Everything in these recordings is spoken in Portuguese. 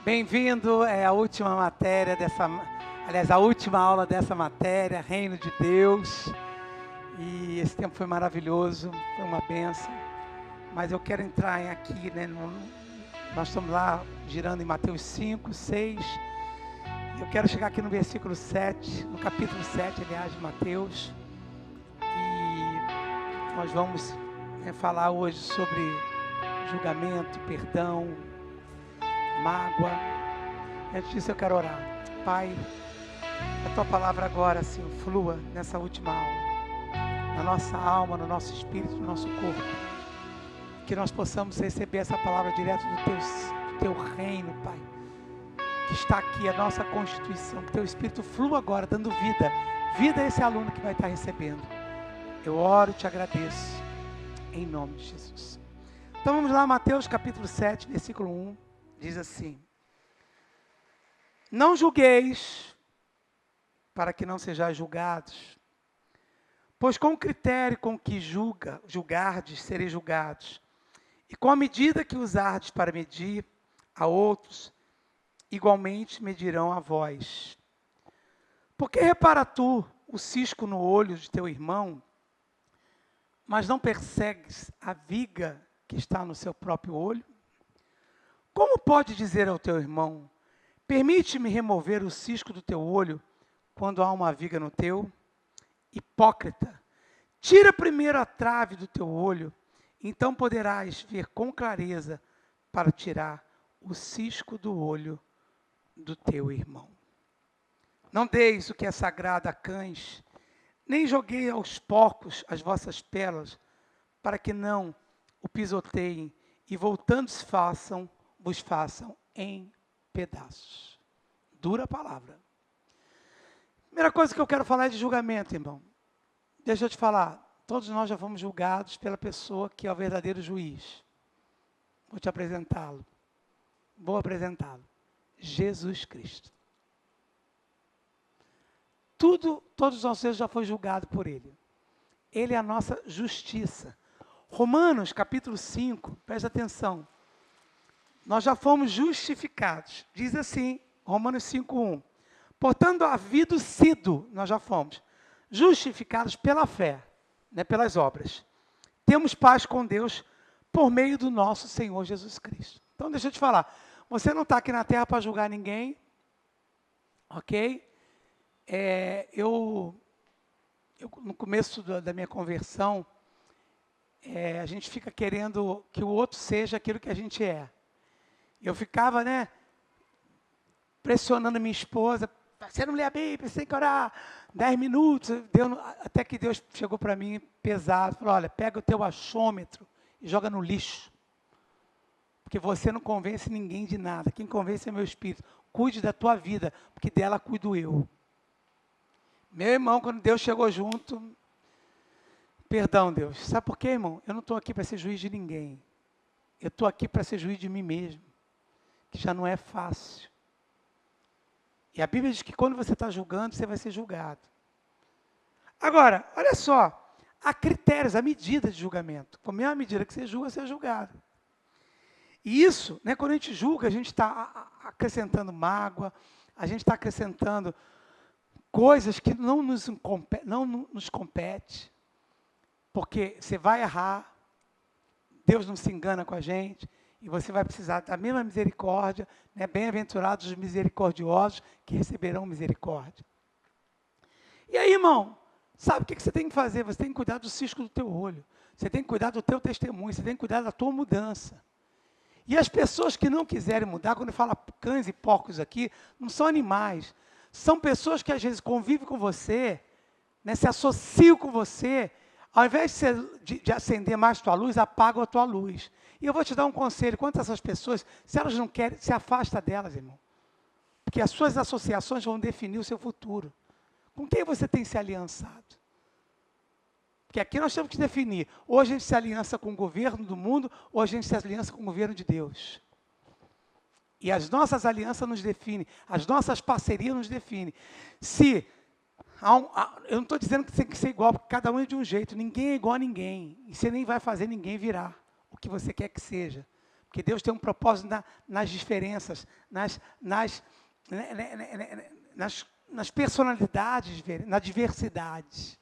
Bem-vindo, é a última matéria a última aula dessa matéria, Reino de Deus. E esse tempo foi maravilhoso, foi uma bênção. Mas eu quero entrar aqui, né? Nós estamos lá girando em Mateus 5, 6. Eu quero chegar aqui no versículo 7, no capítulo 7, aliás, de Mateus. E nós vamos falar hoje sobre julgamento, perdão, mágoa. Antes disso eu quero orar. Pai, a Tua palavra agora assim flua nessa última aula, na nossa alma, no nosso espírito, no nosso corpo. Que nós possamos receber essa palavra direto do Teu reino, Pai. Que está aqui a nossa constituição. Que Teu Espírito flua agora, dando vida. Vida a esse aluno que vai estar recebendo. Eu oro e Te agradeço. Em nome de Jesus. Então vamos lá, Mateus capítulo 7, versículo 1. Diz assim: Não julgueis, para que não sejais julgados. Pois com o critério com que julgardes, sereis julgados. E com a medida que usardes para medir a outros, igualmente medirão a vós. Porque repara tu o cisco no olho de teu irmão, mas não persegues a viga que está no seu próprio olho? Como pode dizer ao teu irmão: permite-me remover o cisco do teu olho, quando há uma viga no teu? Hipócrita, tira primeiro a trave do teu olho, então poderás ver com clareza para tirar o cisco do olho do teu irmão. Não deis o que é sagrado a cães, nem joguei aos porcos as vossas pérolas, para que não o pisoteiem e voltando-se vos façam em pedaços. Dura palavra. Primeira coisa que eu quero falar é de julgamento, irmão. Deixa eu te falar, todos nós já fomos julgados pela pessoa que é o verdadeiro juiz. Vou te apresentá-lo. Vou apresentá-lo. Jesus Cristo. Todos os nossos erros já foi julgado por Ele. Ele é a nossa justiça. Romanos, capítulo 5, presta atenção. Nós já fomos justificados. Diz assim, Romanos 5:1. Portanto, havido sido, nós já fomos justificados pela fé, né, pelas obras. Temos paz com Deus por meio do nosso Senhor Jesus Cristo. Então, deixa eu te falar. Você não está aqui na terra para julgar ninguém, ok? Eu no começo da minha conversão, a gente fica querendo que o outro seja aquilo que a gente é. Eu ficava, pressionando minha esposa: você não lê a Bíblia, você tem que orar 10 minutos. Até que Deus chegou para mim pesado, falou: olha, pega o teu achômetro e joga no lixo. Porque você não convence ninguém de nada. Quem convence é meu espírito. Cuide da tua vida, porque dela cuido eu. Meu irmão, quando Deus chegou junto, perdão, Deus. Sabe por quê, irmão? Eu não estou aqui para ser juiz de ninguém. Eu estou aqui para ser juiz de mim mesmo. Que já não é fácil. E a Bíblia diz que quando você está julgando, você vai ser julgado. Agora, olha só, há critérios, há medidas de julgamento. Com a mesma medida que você julga, você é julgado. E isso, quando a gente julga, a gente está acrescentando mágoa, a gente está acrescentando coisas que não nos compete. Porque você vai errar, Deus não se engana com a gente, e você vai precisar da mesma misericórdia, bem-aventurados os misericordiosos, que receberão misericórdia. E aí, irmão, sabe o que você tem que fazer? Você tem que cuidar do cisco do teu olho, você tem que cuidar do teu testemunho, você tem que cuidar da tua mudança. E as pessoas que não quiserem mudar, quando eu falo cães e porcos aqui, não são animais, são pessoas que às vezes convivem com você, se associam com você. Ao invés de acender mais tua luz, apaga a tua luz. E eu vou te dar um conselho: quanto a essas pessoas, se elas não querem, se afasta delas, irmão. Porque as suas associações vão definir o seu futuro. Com quem você tem se aliançado? Porque aqui nós temos que definir: ou a gente se aliança com o governo do mundo, ou a gente se aliança com o governo de Deus. E as nossas alianças nos definem, as nossas parcerias nos definem. Eu não estou dizendo que tem que ser igual, porque cada um é de um jeito. Ninguém é igual a ninguém. E você nem vai fazer ninguém virar o que você quer que seja. Porque Deus tem um propósito nas diferenças, nas personalidades, na diversidade.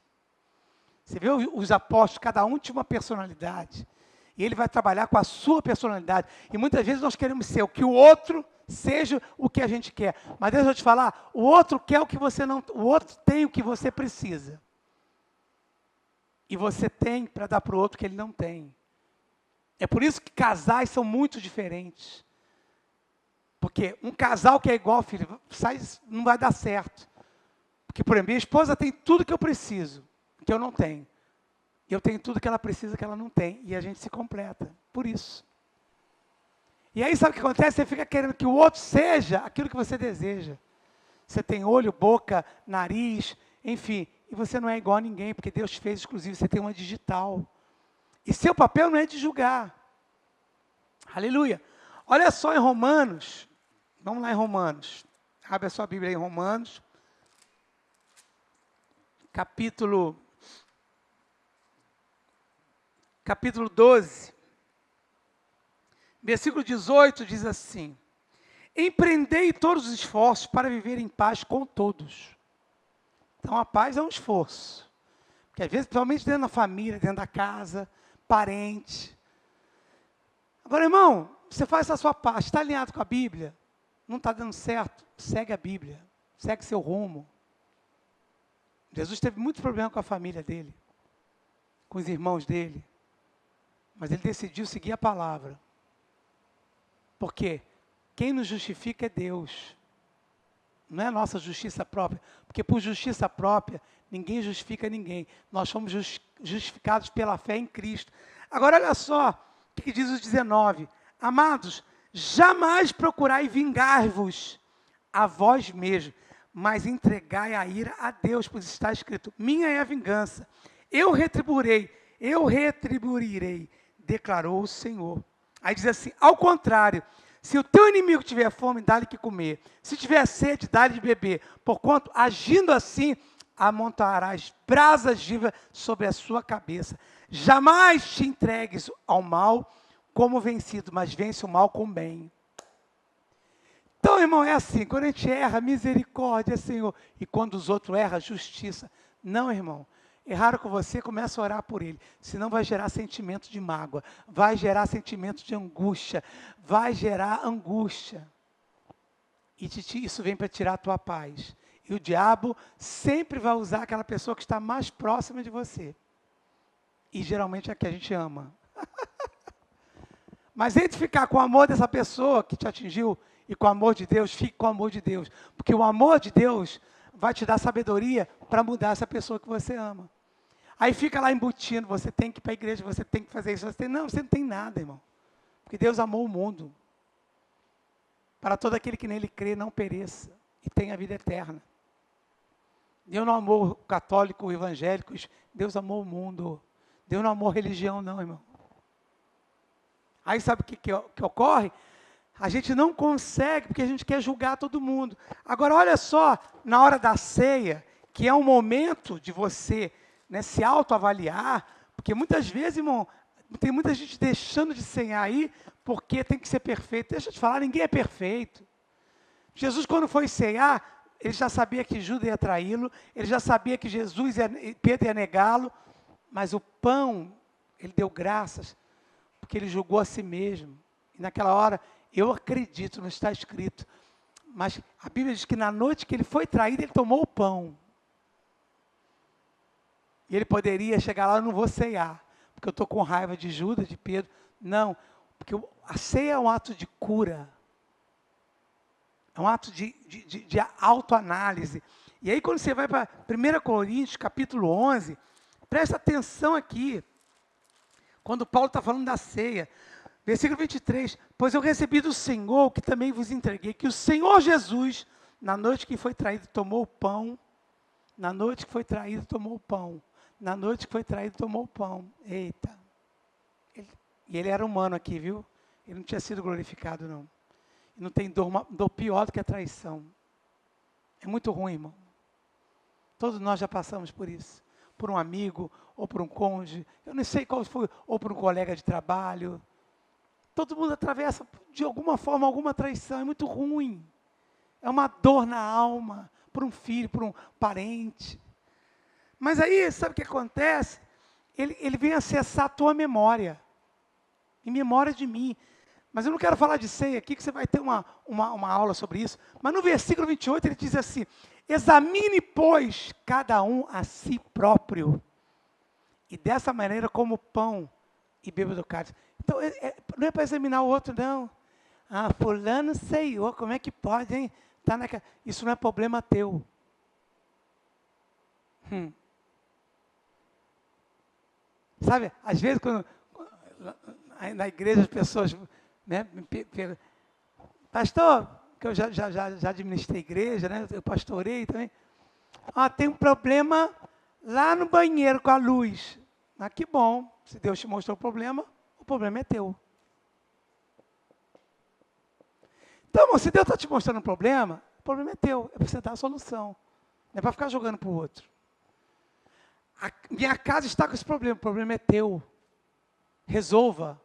Você vê os apóstolos, cada um tinha uma personalidade. E ele vai trabalhar com a sua personalidade. E muitas vezes nós queremos ser o que o outro seja o que a gente quer. Mas deixa eu te falar, o outro quer o que você não... O outro tem o que você precisa. E você tem para dar para o outro que ele não tem. É por isso que casais são muito diferentes. Porque um casal que é igual, filho, não vai dar certo. Porque, por exemplo, minha esposa tem tudo que eu preciso, que eu não tenho. Eu tenho tudo que ela precisa, que ela não tem. E a gente se completa. Por isso. E aí, sabe o que acontece? Você fica querendo que o outro seja aquilo que você deseja. Você tem olho, boca, nariz, enfim. E você não é igual a ninguém, porque Deus te fez exclusivo. Você tem uma digital. E seu papel não é de julgar. Aleluia. Olha só em Romanos. Vamos lá em Romanos. Abre a sua Bíblia aí em Romanos. Capítulo 12. Versículo 18 diz assim: empreendei todos os esforços para viver em paz com todos. Então a paz é um esforço. Porque às vezes, principalmente dentro da família, dentro da casa, parente. Agora, irmão, você faz a sua parte, está alinhado com a Bíblia? Não está dando certo? Segue a Bíblia, segue seu rumo. Jesus teve muito problema com a família dele, com os irmãos dele. Mas ele decidiu seguir a palavra. Por quê? Quem nos justifica é Deus. Não é a nossa justiça própria. Porque por justiça própria, ninguém justifica ninguém. Nós somos justificados pela fé em Cristo. Agora, olha só o que diz o 19. Amados, jamais procurai vingar-vos a vós mesmos, mas entregai a ira a Deus, pois está escrito: minha é a vingança, eu retribuirei, declarou o Senhor. Aí diz assim: ao contrário, se o teu inimigo tiver fome, dá-lhe que comer. Se tiver sede, dá-lhe de beber. Porquanto, agindo assim, amontoarás brasas vivas sobre a sua cabeça. Jamais te entregues ao mal como vencido, mas vence o mal com o bem. Então, irmão, é assim, quando a gente erra, misericórdia, Senhor. E quando os outros erram, justiça. Não, irmão. Erraram com você, começa a orar por ele. Senão vai gerar sentimento de mágoa. Vai gerar sentimento de angústia. Vai gerar angústia. E isso vem para tirar a tua paz. E o diabo sempre vai usar aquela pessoa que está mais próxima de você. E geralmente é a que a gente ama. Mas entre ficar com o amor dessa pessoa que te atingiu e com o amor de Deus, fique com o amor de Deus. Porque o amor de Deus vai te dar sabedoria para mudar essa pessoa que você ama. Aí fica lá embutindo, você tem que ir para a igreja, você tem que fazer isso. Não, você não tem nada, irmão. Porque Deus amou o mundo. Para todo aquele que nele crê, não pereça e tenha a vida eterna. Deus não amou o católico, o evangélico, Deus amou o mundo. Deus não amou religião, não, irmão. Aí sabe o que ocorre? A gente não consegue, porque a gente quer julgar todo mundo. Agora, olha só, na hora da ceia, que é um momento de você, né, se autoavaliar, porque muitas vezes, irmão, tem muita gente deixando de cear aí, porque tem que ser perfeito. Deixa eu te falar, ninguém é perfeito. Jesus, quando foi cear, ele já sabia que Judas ia traí-lo, ele já sabia que Pedro ia negá-lo, mas o pão, ele deu graças, porque ele julgou a si mesmo. E naquela hora, eu acredito, não está escrito, mas a Bíblia diz que na noite que ele foi traído, ele tomou o pão. E ele poderia chegar lá: eu não vou ceiar, porque eu estou com raiva de Judas, de Pedro. Não, porque a ceia é um ato de cura. É um ato de autoanálise. E aí quando você vai para 1 Coríntios, capítulo 11, presta atenção aqui. Quando Paulo está falando da ceia. Versículo 23, pois eu recebi do Senhor, que também vos entreguei, que o Senhor Jesus, na noite que foi traído, tomou o pão. Na noite que foi traído, tomou o pão. Na noite que foi traído, tomou o pão. Eita. E ele era humano aqui, viu? Ele não tinha sido glorificado, não. Não tem dor pior do que a traição. É muito ruim, irmão. Todos nós já passamos por isso. Por um amigo, ou por um cônjuge, eu não sei qual foi, ou por um colega de trabalho. Todo mundo atravessa, de alguma forma, alguma traição. É muito ruim. É uma dor na alma, por um filho, por um parente. Mas aí, sabe o que acontece? Ele vem acessar a tua memória. Em memória de mim. Mas eu não quero falar de ceia aqui, que você vai ter uma aula sobre isso. Mas no versículo 28 ele diz assim: examine, pois, cada um a si próprio. E dessa maneira como pão e beba do cálice. Então, não é para examinar o outro, não. Ah, fulano ceiou, como é que pode, hein? Tá Isso não é problema teu. Sabe, às vezes, na igreja as pessoas, né, pastor, que eu já administrei igreja, né, eu pastorei também. Ah, tem um problema lá no banheiro com a luz. Ah, que bom, se Deus te mostrou o problema é teu. Então, se Deus está te mostrando o problema é teu, é para você dar a solução. Não é para ficar jogando para o outro. Minha casa está com esse problema, o problema é teu. Resolva,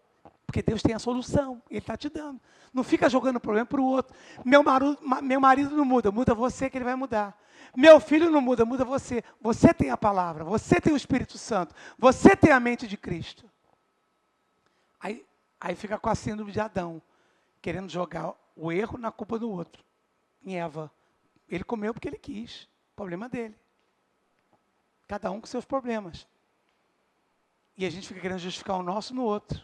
porque Deus tem a solução, Ele está te dando. Não fica jogando o problema para o outro. Meu marido não muda, muda você que ele vai mudar. Meu filho não muda, muda você. Você tem a palavra, você tem o Espírito Santo, você tem a mente de Cristo. Aí fica com a síndrome de Adão, querendo jogar o erro na culpa do outro. Em Eva, ele comeu porque ele quis, problema dele. Cada um com seus problemas. E a gente fica querendo justificar o nosso no outro.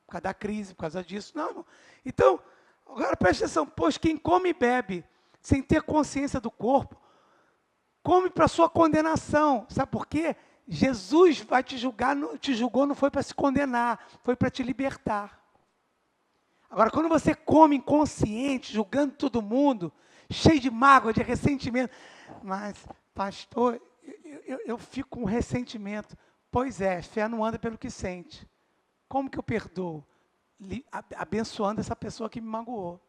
Por causa da crise, por causa disso. Não, irmão. Então, agora preste atenção. Pois quem come e bebe, sem ter consciência do corpo, come para sua condenação. Sabe por quê? Jesus vai te julgar, te julgou não foi para se condenar, foi para te libertar. Agora, quando você come inconsciente, julgando todo mundo, cheio de mágoa, de ressentimento. Mas, pastor, eu fico com ressentimento. Pois é, fé não anda pelo que sente. Como que eu perdoo? Abençoando essa pessoa que me magoou.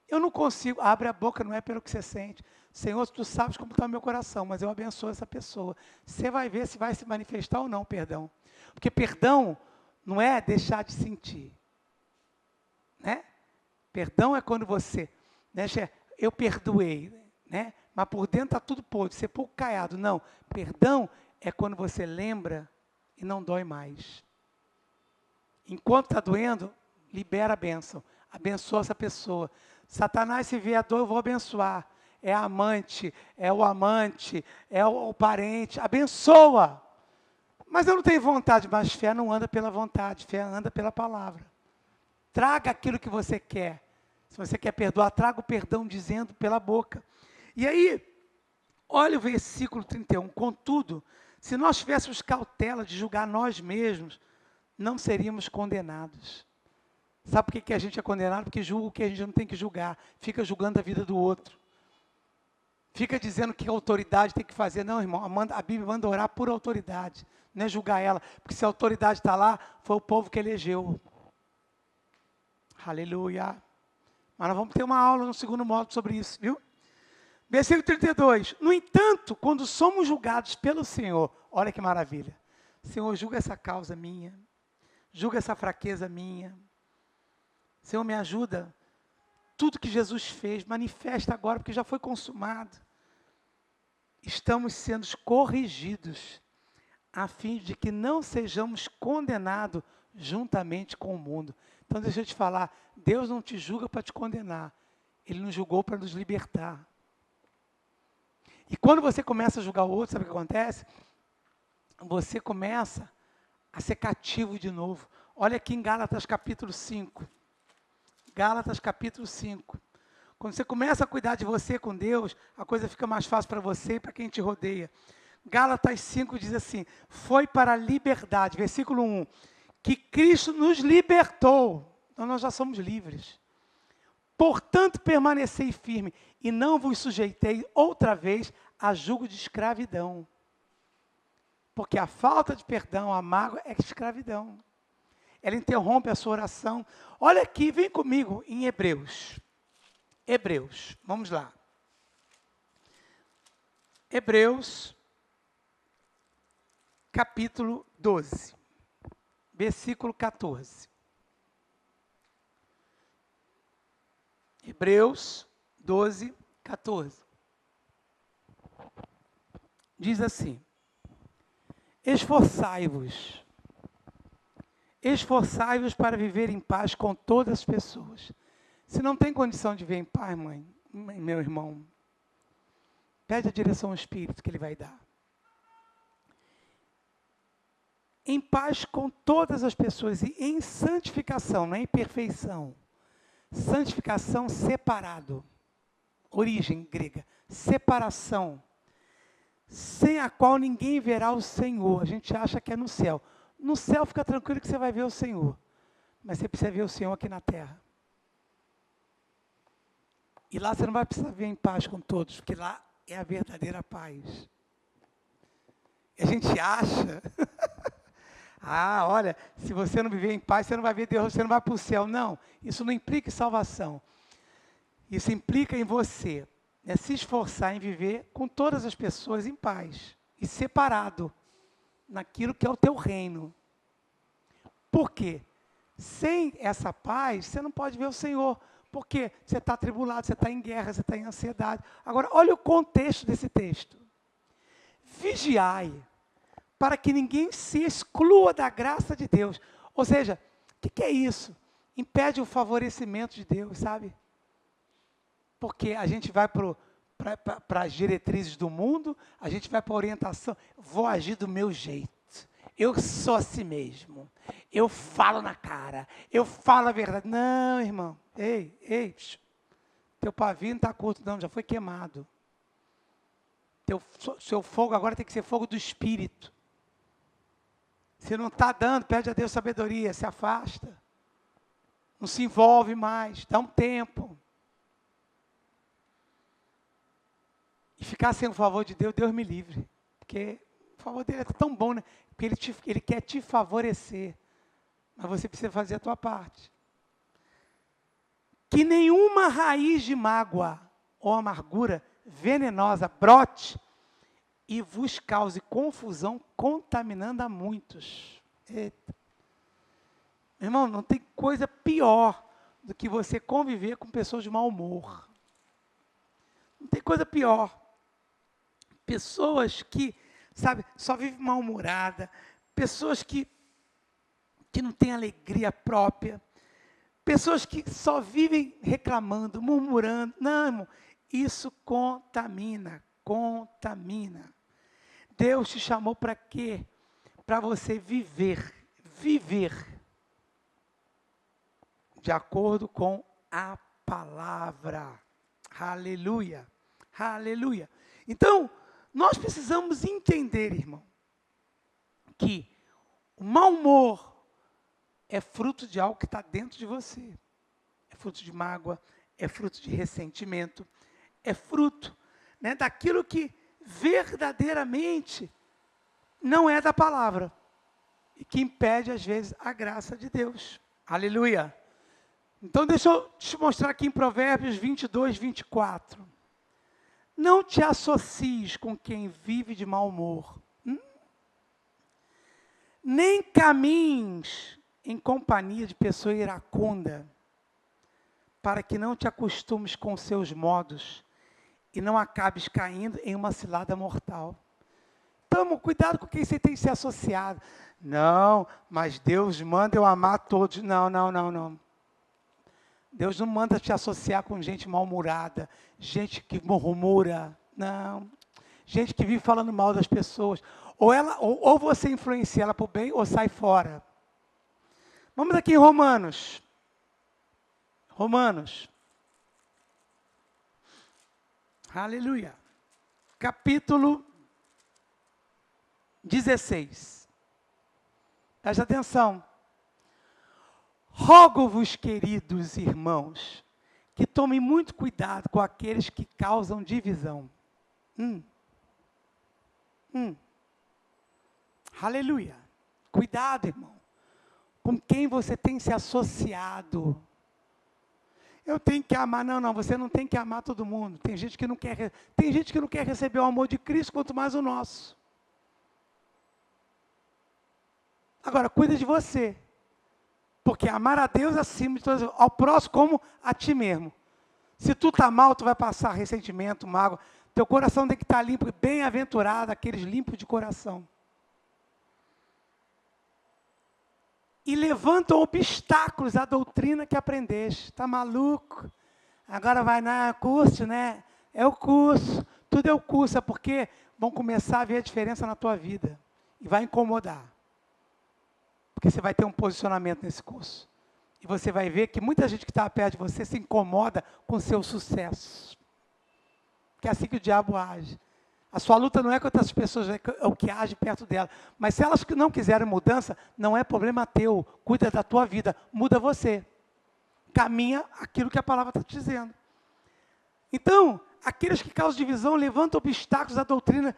Eu não consigo, abre a boca, não é pelo que você sente. Senhor, tu sabes como está o meu coração, mas eu abençoo essa pessoa. Você vai ver se vai se manifestar ou não, perdão. Porque perdão não é deixar de sentir. Né? Perdão é quando você, né, eu perdoei, né? Mas por dentro está tudo podre, você é pouco caiado. Não, perdão é quando você lembra e não dói mais. Enquanto está doendo, libera a bênção. Abençoa essa pessoa. Satanás, se vier a dor, eu vou abençoar. É a amante, é o parente. Abençoa. Mas eu não tenho vontade, mas fé não anda pela vontade, fé anda pela palavra. Traga aquilo que você quer. Se você quer perdoar, traga o perdão dizendo pela boca. E aí, olha o versículo 31. Contudo, se nós tivéssemos cautela de julgar nós mesmos, não seríamos condenados. Sabe por que a gente é condenado? Porque julga o que a gente não tem que julgar. Fica julgando a vida do outro. Fica dizendo que a autoridade tem que fazer. Não, irmão, a Bíblia manda orar por autoridade. Não é julgar ela. Porque se a autoridade está lá, foi o povo que elegeu. Aleluia. Mas nós vamos ter uma aula no segundo módulo sobre isso, viu? Versículo 32. No entanto, quando somos julgados pelo Senhor, olha que maravilha. Senhor, julga essa causa minha. Julga essa fraqueza minha. Senhor, me ajuda. Tudo que Jesus fez, manifesta agora, porque já foi consumado. Estamos sendo corrigidos, a fim de que não sejamos condenados juntamente com o mundo. Então, deixa eu te falar, Deus não te julga para te condenar. Ele nos julgou para nos libertar. E quando você começa a julgar o outro, sabe o que acontece? Você começa a ser cativo de novo. Olha aqui em Gálatas capítulo 5. Gálatas capítulo 5. Quando você começa a cuidar de você com Deus, a coisa fica mais fácil para você e para quem te rodeia. Gálatas 5 diz assim, foi para a liberdade, versículo 1, que Cristo nos libertou. Então nós já somos livres. Portanto, permanecei firme e não vos sujeitei outra vez a jugo de escravidão. Porque a falta de perdão, a mágoa é escravidão. Ela interrompe a sua oração. Olha aqui, vem comigo em Hebreus. Hebreus, vamos lá. Hebreus, capítulo 12, versículo 14. Hebreus 12, 14. Diz assim: esforçai-vos para viver em paz com todas as pessoas. Se não tem condição de viver em paz, mãe, meu irmão, pede a direção ao Espírito que Ele vai dar. Em paz com todas as pessoas e em santificação, não é em perfeição. Santificação, separado. Origem grega, separação. Sem a qual ninguém verá o Senhor. A gente acha que é no céu. No céu fica tranquilo que você vai ver o Senhor. Mas você precisa ver o Senhor aqui na terra. E lá você não vai precisar viver em paz com todos, porque lá é a verdadeira paz. E a gente acha... olha, se você não viver em paz, você não vai ver Deus, você não vai para o céu. Não, isso não implica em salvação. Isso implica em você, né, se esforçar em viver com todas as pessoas em paz. E separado naquilo que é o teu reino. Por quê? Sem essa paz, você não pode ver o Senhor. Porque você está atribulado, você está em guerra, você está em ansiedade. Agora, olha o contexto desse texto. Vigiai, para que ninguém se exclua da graça de Deus. Ou seja, o que é isso? Impede o favorecimento de Deus, sabe? Porque a gente vai para as diretrizes do mundo, a gente vai para a orientação, vou agir do meu jeito. Eu sou assim mesmo. Eu falo na cara, eu falo a verdade. Não, irmão, ei, teu pavio não está curto não, já foi queimado. Seu fogo agora tem que ser fogo do Espírito. Se não está dando, pede a Deus sabedoria, se afasta. Não se envolve mais, dá um tempo. E ficar sem o favor de Deus, Deus me livre. Porque o favor dele é tão bom, né? Porque ele quer te favorecer. Mas você precisa fazer a tua parte. Que nenhuma raiz de mágoa ou amargura venenosa brote e vos cause confusão, contaminando a muitos. Eita. Meu irmão, não tem coisa pior do que você conviver com pessoas de mau humor. Não tem coisa pior. Pessoas que, sabe, só vivem mal-humorada, pessoas que não têm alegria própria, pessoas que só vivem reclamando, murmurando. Não, irmão, isso contamina. Deus te chamou para quê? Para você viver de acordo com a palavra. Aleluia, aleluia. Então, nós precisamos entender, irmão, que o mau humor é fruto de algo que está dentro de você. É fruto de mágoa, é fruto de ressentimento, é fruto, né, daquilo que verdadeiramente não é da palavra. E que impede, às vezes, a graça de Deus. Aleluia. Então, deixa eu te mostrar aqui em Provérbios 22, 24. Não te associes com quem vive de mau humor. Nem caminhes em companhia de pessoa iracunda, para que não te acostumes com seus modos e não acabes caindo em uma cilada mortal. Então, cuidado com quem você tem se associado. Não, mas Deus manda eu amar todos. Não. Deus não manda te associar com gente mal-humorada, gente que murmura, não. Gente que vive falando mal das pessoas. Ou você influencia ela para o bem, ou sai fora. Vamos aqui em Romanos. Aleluia. Capítulo 16. Presta atenção. Rogo-vos, queridos irmãos, que tomem muito cuidado com aqueles que causam divisão. Aleluia. Cuidado, irmão. Com quem você tem se associado. Eu tenho que amar. Não, você não tem que amar todo mundo. Tem gente que não quer receber o amor de Cristo, quanto mais o nosso. Agora, cuida de você. Porque amar a Deus acima de todas, ao próximo como a ti mesmo. Se tu está mal, tu vai passar ressentimento, mágoa. Teu coração tem que estar limpo, bem-aventurado aqueles limpos de coração. E levantam obstáculos à doutrina que aprendeste. Está maluco? Agora vai na curso, né? É o curso. Tudo é o curso, é porque vão começar a ver a diferença na tua vida. E vai incomodar. Porque você vai ter um posicionamento nesse curso. E você vai ver que muita gente que está perto de você se incomoda com o seu sucesso. Que é assim que o diabo age. A sua luta não é contra as pessoas, é o que age perto dela. Mas se elas não quiserem mudança, não é problema teu. Cuida da tua vida, muda você. Caminha aquilo que a palavra está te dizendo. Então, aqueles que causam divisão, levantam obstáculos à doutrina,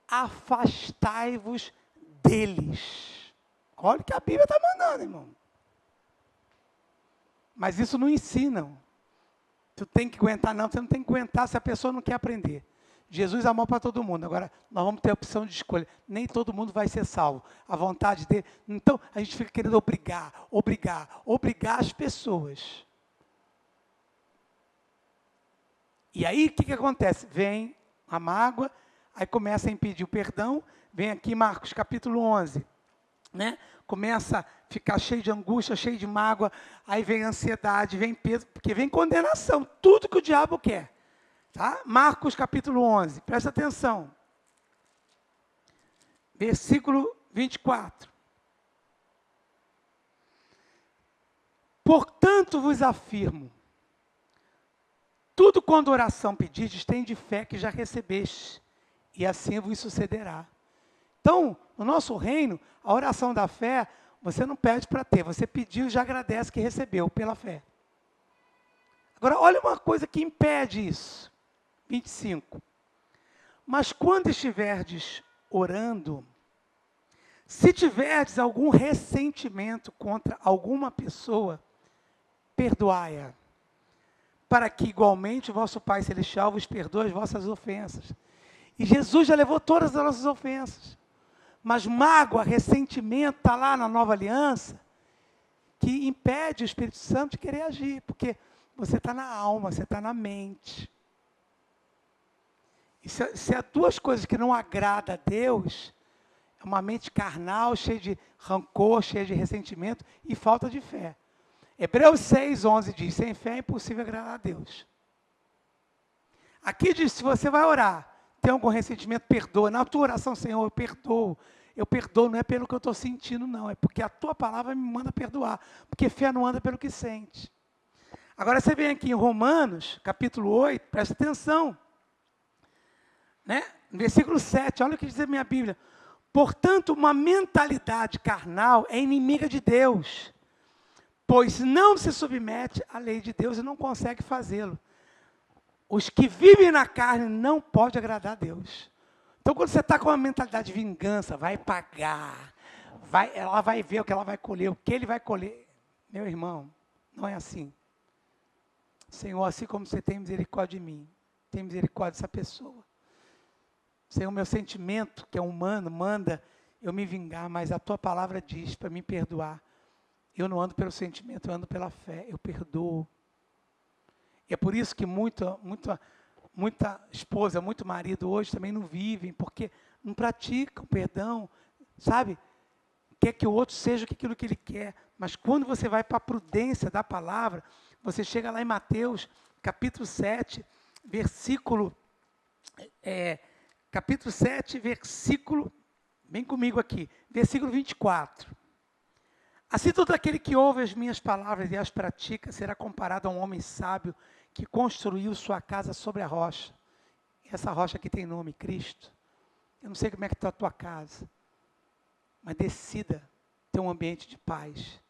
afastai-vos deles. Olha o que a Bíblia está mandando, irmão. Mas isso não ensinam. Tu tem que aguentar, não. Você não tem que aguentar se a pessoa não quer aprender. Jesus amou para todo mundo. Agora, nós vamos ter a opção de escolha. Nem todo mundo vai ser salvo. A vontade dele. Então, a gente fica querendo obrigar as pessoas. E aí, o que acontece? Vem a mágoa, aí começa a impedir o perdão. Vem aqui Marcos capítulo 11. Né? Começa a ficar cheio de angústia, cheio de mágoa, aí vem ansiedade, vem peso, porque vem condenação, tudo que o diabo quer. Tá? Marcos capítulo 11, presta atenção. Versículo 24. Portanto vos afirmo, tudo quando oração pedirdes, tende fé que já recebeste, e assim vos sucederá. Então, no nosso reino, a oração da fé, você não pede para ter, você pediu e já agradece que recebeu pela fé. Agora, olha uma coisa que impede isso. 25. Mas quando estiverdes orando, se tiverdes algum ressentimento contra alguma pessoa, perdoai-a, para que igualmente o vosso Pai Celestial vos perdoe as vossas ofensas. E Jesus já levou todas as nossas ofensas. Mas mágoa, ressentimento, está lá na nova aliança, que impede o Espírito Santo de querer agir, porque você está na alma, você está na mente. E se há duas coisas que não agradam a Deus, é uma mente carnal, cheia de rancor, cheia de ressentimento e falta de fé. Hebreus 6:11 diz, sem fé é impossível agradar a Deus. Aqui diz, se você vai orar, tem algum ressentimento, perdoa. Na tua oração, Senhor, eu perdoo. Eu perdoo não é pelo que eu estou sentindo, não. É porque a tua palavra me manda perdoar. Porque fé não anda pelo que sente. Agora você vem aqui em Romanos, capítulo 8, presta atenção. Né? No versículo 7, olha o que diz a minha Bíblia. Portanto, uma mentalidade carnal é inimiga de Deus, pois não se submete à lei de Deus e não consegue fazê-lo. Os que vivem na carne não podem agradar a Deus. Então, quando você está com uma mentalidade de vingança, vai pagar, ela vai ver o que ela vai colher, o que ele vai colher. Meu irmão, não é assim. Senhor, assim como você tem misericórdia de mim, tem misericórdia dessa pessoa. Senhor, meu sentimento, que é humano, manda eu me vingar, mas a tua palavra diz para me perdoar. Eu não ando pelo sentimento, eu ando pela fé, eu perdoo. E é por isso que muita esposa, muito marido hoje também não vivem, porque não praticam perdão, sabe? Quer que o outro seja aquilo que ele quer. Mas quando você vai para a prudência da palavra, você chega lá em Mateus, capítulo 7, versículo... capítulo 7, versículo... Vem comigo aqui, versículo 24. Assim todo aquele que ouve as minhas palavras e as pratica será comparado a um homem sábio que construiu sua casa sobre a rocha. E essa rocha aqui tem nome, Cristo. Eu não sei como é que está a tua casa, mas decida ter um ambiente de paz.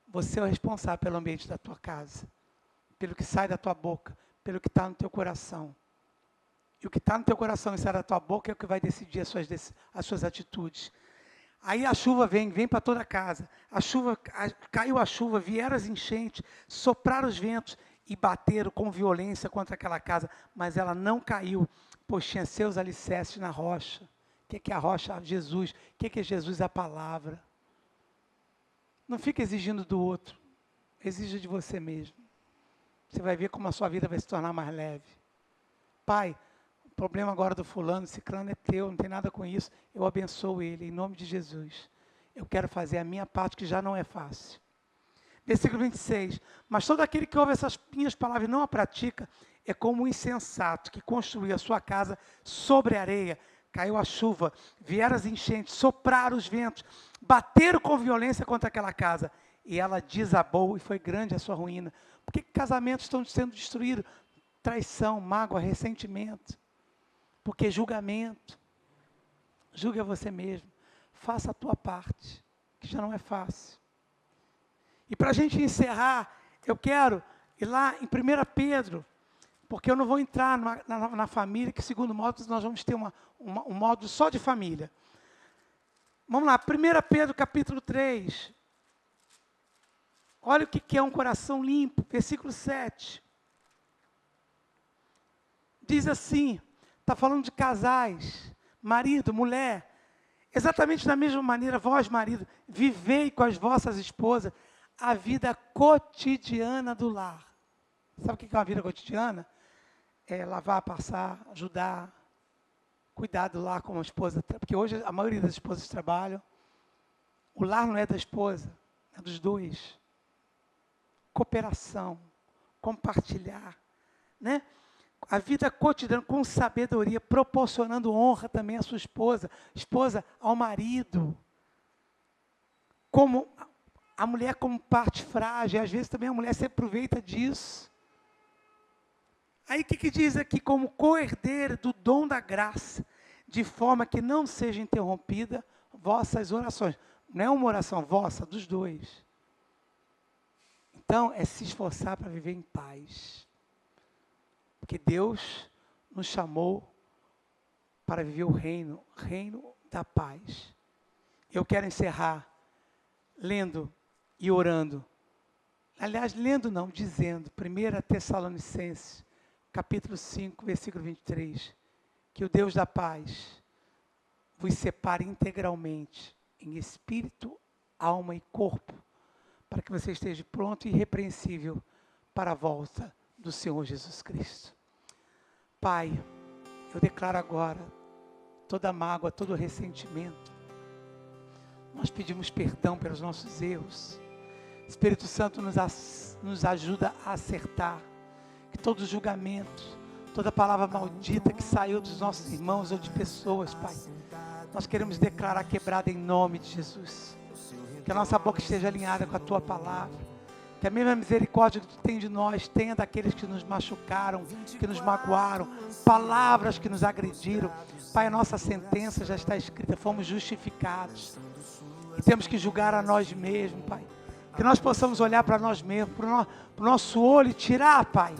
Você é o responsável pelo ambiente da tua casa, pelo que sai da tua boca, pelo que está no teu coração. E o que está no teu coração e sai da tua boca é o que vai decidir as suas atitudes. Aí a chuva vem para toda a casa. Caiu a chuva, vieram as enchentes, sopraram os ventos e bateram com violência contra aquela casa. Mas ela não caiu, pois tinha seus alicerces na rocha. O que é a rocha? Jesus. O que é Jesus? A palavra. Não fica exigindo do outro. Exija de você mesmo. você vai ver como a sua vida vai se tornar mais leve. Pai, o problema agora do fulano, ciclano é teu, não tem nada com isso. Eu abençoo ele, em nome de Jesus. Eu quero fazer a minha parte, que já não é fácil. Versículo 26. Mas todo aquele que ouve essas minhas palavras e não a pratica, é como um insensato que construiu a sua casa sobre a areia. Caiu a chuva, vieram as enchentes, sopraram os ventos, bateram com violência contra aquela casa. E ela desabou e foi grande a sua ruína. Por que casamentos estão sendo destruídos? Traição, mágoa, ressentimento. Porque julgamento. Julgue a você mesmo. Faça a tua parte, que já não é fácil. E para a gente encerrar, eu quero ir lá em 1 Pedro, porque eu não vou entrar na família, que segundo módulo nós vamos ter um módulo só de família. Vamos lá, 1 Pedro capítulo 3. Olha o que é um coração limpo, versículo 7. Diz assim, está falando de casais, marido, mulher. Exatamente da mesma maneira, vós, marido, vivei com as vossas esposas a vida cotidiana do lar. Sabe o que é uma vida cotidiana? É lavar, passar, ajudar, cuidar do lar como a esposa. Porque hoje a maioria das esposas trabalham. O lar não é da esposa, é dos dois. Cooperação, compartilhar, né? A vida cotidiana com sabedoria, proporcionando honra também à sua esposa, esposa ao marido, como a mulher como parte frágil, e às vezes também a mulher se aproveita disso. Aí o que diz aqui? Como co-herdeira do dom da graça, de forma que não seja interrompida vossas orações. Não é uma oração vossa, dos dois. Então, é se esforçar para viver em paz. Porque Deus nos chamou para viver o reino da paz. Eu quero encerrar lendo e orando. Aliás, lendo não, dizendo, 1 Tessalonicenses, capítulo 5, versículo 23, que o Deus da paz vos separe integralmente em espírito, alma e corpo, para que você esteja pronto e irrepreensível para a volta do Senhor Jesus Cristo. Pai, eu declaro agora toda mágoa, todo ressentimento. Nós pedimos perdão pelos nossos erros. Espírito Santo nos ajuda a acertar. Que todo julgamento, toda palavra maldita que saiu dos nossos irmãos ou de pessoas, Pai, nós queremos declarar quebrada em nome de Jesus. Que a nossa boca esteja alinhada com a Tua palavra. Que a mesma misericórdia que Tu tem de nós, tenha daqueles que nos machucaram, que nos magoaram, palavras que nos agrediram. Pai, a nossa sentença já está escrita, fomos justificados. E temos que julgar a nós mesmos, Pai. Que nós possamos olhar para nós mesmos, para o nosso olho e tirar, Pai,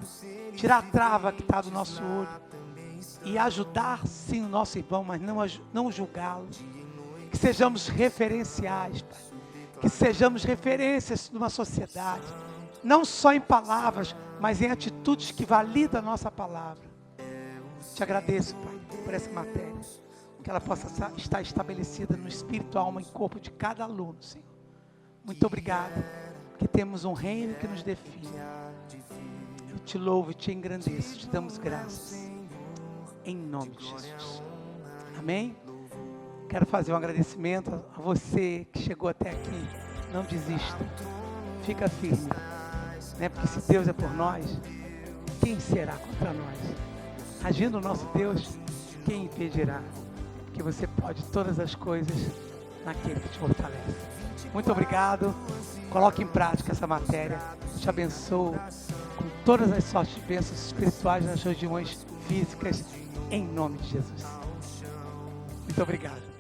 tirar a trava que está do nosso olho. E ajudar, sim, o nosso irmão, mas não julgá-lo. Que sejamos referenciais, Pai. Que sejamos referências numa sociedade, não só em palavras, mas em atitudes que validam a nossa palavra. Te agradeço, Pai, por essa matéria, que ela possa estar estabelecida no espírito, alma e corpo de cada aluno, Senhor. Muito obrigado, porque temos um reino que nos define. Eu te louvo e te engrandeço, te damos graças, em nome de Jesus. Amém? Quero fazer um agradecimento a você que chegou até aqui. Não desista. Fica firme. Né? Porque se Deus é por nós, quem será contra nós? Agindo o nosso Deus, quem impedirá? Porque você pode todas as coisas naquele que te fortalece. Muito obrigado. Coloque em prática essa matéria. Te abençoo com todas as sortes de bênçãos espirituais nas regiões físicas, em nome de Jesus. Muito obrigado.